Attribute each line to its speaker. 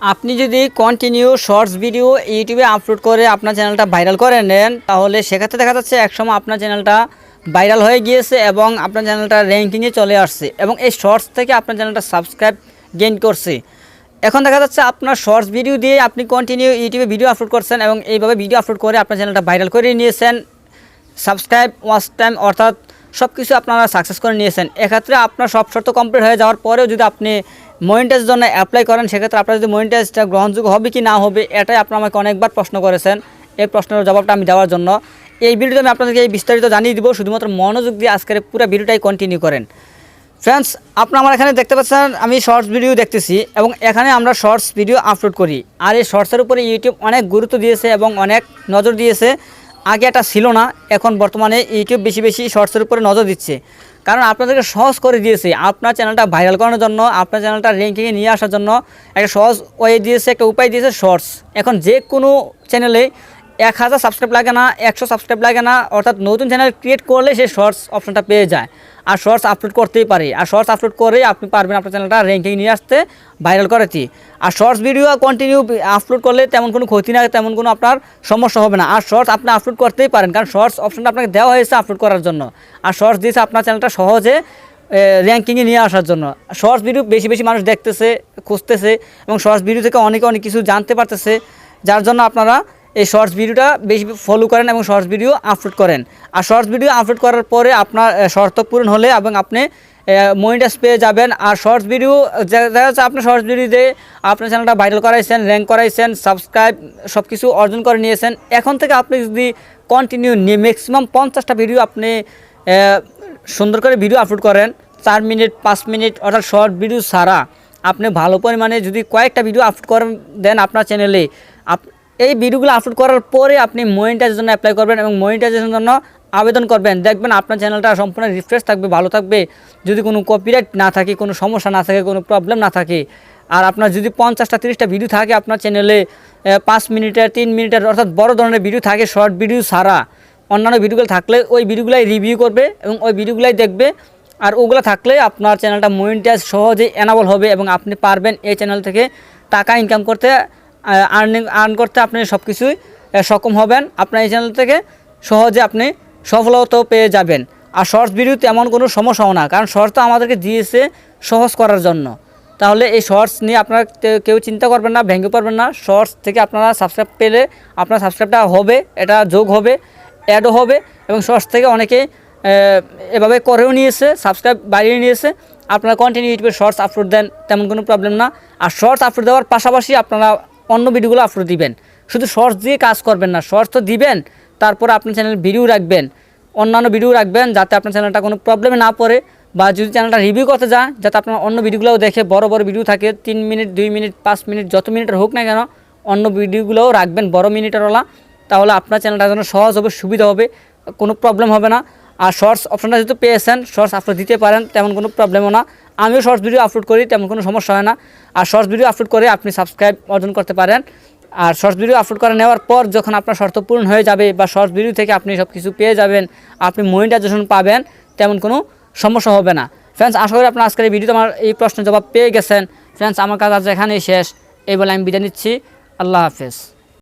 Speaker 1: আপনি যদি continue shorts video ইউটিউবে আপলোড করে আপনার চ্যানেলটা ভাইরাল করে নেন, তাহলে সেক্ষেত্রে দেখা যাচ্ছে একসময় আপনার চ্যানেলটা ভাইরাল হয়ে গিয়েছে এবং আপনার চ্যানেলটা র্যাঙ্কিংয়ে চলে আসছে এবং এই শর্টস থেকে আপনার চ্যানেলটা সাবস্ক্রাইব গেইন করছে। এখন দেখা যাচ্ছে আপনার শর্টস ভিডিও দিয়ে আপনি কন্টিনিউ ইউটিউবে ভিডিও আপলোড করছেন এবং এইভাবে ভিডিও আপলোড করে আপনার চ্যানেলটা ভাইরাল করে নিয়েছেন, সাবস্ক্রাইব, ওয়াচ টাইম অর্থাৎ সব কিছু আপনারা সাকসেস করে নিয়েছেন। এক্ষেত্রে আপনার সব শর্ত কমপ্লিট হয়ে যাওয়ার পরেও যদি আপনি মনিটাইজের জন্য অ্যাপ্লাই করেন, সেক্ষেত্রে আপনার যদি মনিটাইজটা গ্রহণযোগ্য হবে কি না হবে, এটাই আপনারা আমাকে অনেকবার প্রশ্ন করেছেন। এই প্রশ্নের জবাবটা আমি দেওয়ার জন্য এই ভিডিওতে আমি আপনাদেরকে এই বিস্তারিত জানিয়ে দিব। শুধুমাত্র মনোযোগ দিয়ে আজকের পুরো ভিডিওটাই কন্টিনিউ করেন। ফ্রেন্ডস, আপনারা আমার এখানে দেখতে পাচ্ছেন আমি শর্টস ভিডিও দেখতেছি এবং এখানে আমরা শর্টস ভিডিও আপলোড করি। আর এই শর্টসের উপরে ইউটিউব অনেক গুরুত্ব দিয়েছে এবং অনেক নজর দিয়েছে। আগে এটা ছিল না, এখন বর্তমানে ইউটিউব বেশি শর্টসের উপরে নজর দিচ্ছে, কারণ আপনাদেরকে সহজ করে দিয়েছে। আপনার চ্যানেলটা ভাইরাল করানোর জন্য, আপনার চ্যানেলটা র্যাঙ্কিংয়ে নিয়ে আসার জন্য একটা সহজ ওয়ে দিয়েছে, একটা উপায় দিয়েছে শর্টস। এখন যে কোনো চ্যানেলে 1000 সাবস্ক্রাইব লাগে না, 100 সাবস্ক্রাইব লাগে না, অর্থাৎ নতুন চ্যানেল ক্রিয়েট করলে সেই শর্টস অপশনটা পেয়ে যায় আর শর্টস আপলোড করতেই পারে। আর শর্টস আপলোড করেই আপনি পারবেন আপনার চ্যানেলটা র্যাঙ্কিং নিয়ে আসতে, ভাইরাল করেছি। আর শর্টস ভিডিও কন্টিনিউ আপলোড করলে তেমন কোনো ক্ষতি না, তেমন কোনো আপনার সমস্যা হবে না। আর শর্টস আপনি আপলোড করতেই পারেন, কারণ শর্টস অপশনটা আপনাকে দেওয়া হয়েছে আপলোড করার জন্য। আর শর্টস দিয়েছে আপনার চ্যানেলটা সহজে র্যাঙ্কিংয়ে নিয়ে আসার জন্য। শর্টস ভিডিও বেশি মানুষ দেখতেছে, খুঁজতেছে এবং শর্টস ভিডিও থেকে অনেক কিছু জানতে পারতেছে, যার জন্য আপনারা এই শর্টস ভিডিওটা বেশি ফলো করেন এবং শর্টস ভিডিও আপলোড করেন। আর শর্টস ভিডিও আপলোড করার পরে আপনার শর্ত পূরণ হলে এবং আপনি মনিটাইজ পেয়ে যাবেন। আর শর্টস ভিডিও দেখা যাচ্ছে আপনি শর্টস ভিডিও দিয়ে আপনার চ্যানেলটা ভাইরাল করাইছেন, র্যাঙ্ক করাইছেন, সাবস্ক্রাইব সব কিছু অর্জন করে নিয়েছেন। এখন থেকে আপনি যদি কন্টিনিউ ম্যাক্সিমাম 50টা ভিডিও আপনি সুন্দর করে ভিডিও আপলোড করেন, 4 মিনিট 5 মিনিট অর্থাৎ শর্ট ভিডিও ছাড়া আপনি ভালো পরিমাণে যদি কয়েকটা ভিডিও আপলোড করেন দেন আপনার চ্যানেলে, এই ভিডিওগুলো আপলোড করার পরে আপনি মনিটাইজের জন্য অ্যাপ্লাই করবেন এবং মনিটাইজেশনের জন্য আবেদন করবেন। দেখবেন আপনার চ্যানেলটা সম্পূর্ণ রিফ্রেশ থাকবে, ভালো থাকবে, যদি কোনো কপিরাইট না থাকে, কোনো সমস্যা না থাকে, কোনো প্রবলেম না থাকে। আর আপনার যদি 50টা 30টা ভিডিও থাকে আপনার চ্যানেলে, 5 মিনিটের 3 মিনিটের অর্থাৎ বড় ধরনের ভিডিও থাকে, শর্ট ভিডিও ছাড়া অন্যান্য ভিডিওগুলো থাকলে ওই ভিডিওগুলাই রিভিউ করবে এবং ওই ভিডিওগুলাই দেখবে। আর ওগুলো থাকলে আপনার চ্যানেলটা মনিটাইজ সহজেই এনাবল হবে এবং আপনি পারবেন এই চ্যানেল থেকে টাকা ইনকাম করতে, আর্ন করতে আপনি সব কিছুই সক্ষম হবেন। আপনার এই চ্যানেল থেকে সহজে আপনি সফলতাও পেয়ে যাবেন। আর শর্টস ভিডিও তেমন কোনো সমস্যাও না, কারণ শর্টস তো আমাদেরকে দিয়েছে সহজ করার জন্য। তাহলে এই শর্টস নিয়ে আপনারা কেউ চিন্তা করবেন না, ভেঙে পড়বেন না। শর্টস থেকে আপনারা সাবস্ক্রাইব পেলে আপনার সাবস্ক্রাইবটা হবে, এটা যোগ হবে, অ্যাডও হবে এবং শর্টস থেকে অনেকে এভাবে করেও নিয়েছে, সাবস্ক্রাইব বাড়িয়ে নিয়েছে। আপনারা কন্টিনিউ ইউটিউবে শর্টস আপলোড দেন, তেমন কোনো প্রবলেম না। আর শর্টস আপলোড দেওয়ার পাশাপাশি আপনারা অন্য ভিডিওগুলো আপলোড দিবেন, শুধু শর্টস দিয়ে কাজ করবেন না। শর্টস তো দিবেন, তারপরে আপনার চ্যানেল ভিডিও রাখবেন, অন্যান্য ভিডিও রাখবেন, যাতে আপনার চ্যানেলটা কোনো প্রবলেমে না পড়ে। বা যদি চ্যানেলটা রিভিউ করতে যায়, যাতে আপনার অন্য ভিডিওগুলোও দেখে, বড় ভিডিও থাকে 3 মিনিট 2 মিনিট 5 মিনিট যত মিনিটের হোক না কেন, অন্য ভিডিওগুলোও রাখবেন বড় মিনিটেরওয়ালা। তাহলে আপনার চ্যানেলটার জন্য সহজ হবে, সুবিধা হবে, কোনো প্রবলেম হবে না। আর শর্টস অপশনটা যেহেতু পেয়েছেন, শর্টস আপলোড দিতে পারেন, তেমন কোনো প্রবলেমও না। আমিও শর্টস ভিডিও আপলোড করি, তেমন কোনো সমস্যা হয় না। আর শর্টস ভিডিও আপলোড করে আপনি সাবস্ক্রাইব অর্জন করতে পারেন। আর শর্টস ভিডিও আপলোড করে নেওয়ার পর যখন আপনার শর্ত পূরণ হয়ে যাবে বা শর্টস ভিডিও থেকে আপনি সব কিছু পেয়ে যাবেন, আপনি মনিটাইজেশন পাবেন, তেমন কোনো সমস্যা হবে না। ফ্রেন্ডস, আশা করি আপনার আজকের এই ভিডিওতে আমার এই প্রশ্নের জবাব পেয়ে গেছেন। ফ্রেন্ডস, আমার কাজ আজ এখানেই শেষ, এই বলে আমি বিদায় নিচ্ছি। আল্লাহ হাফেজ।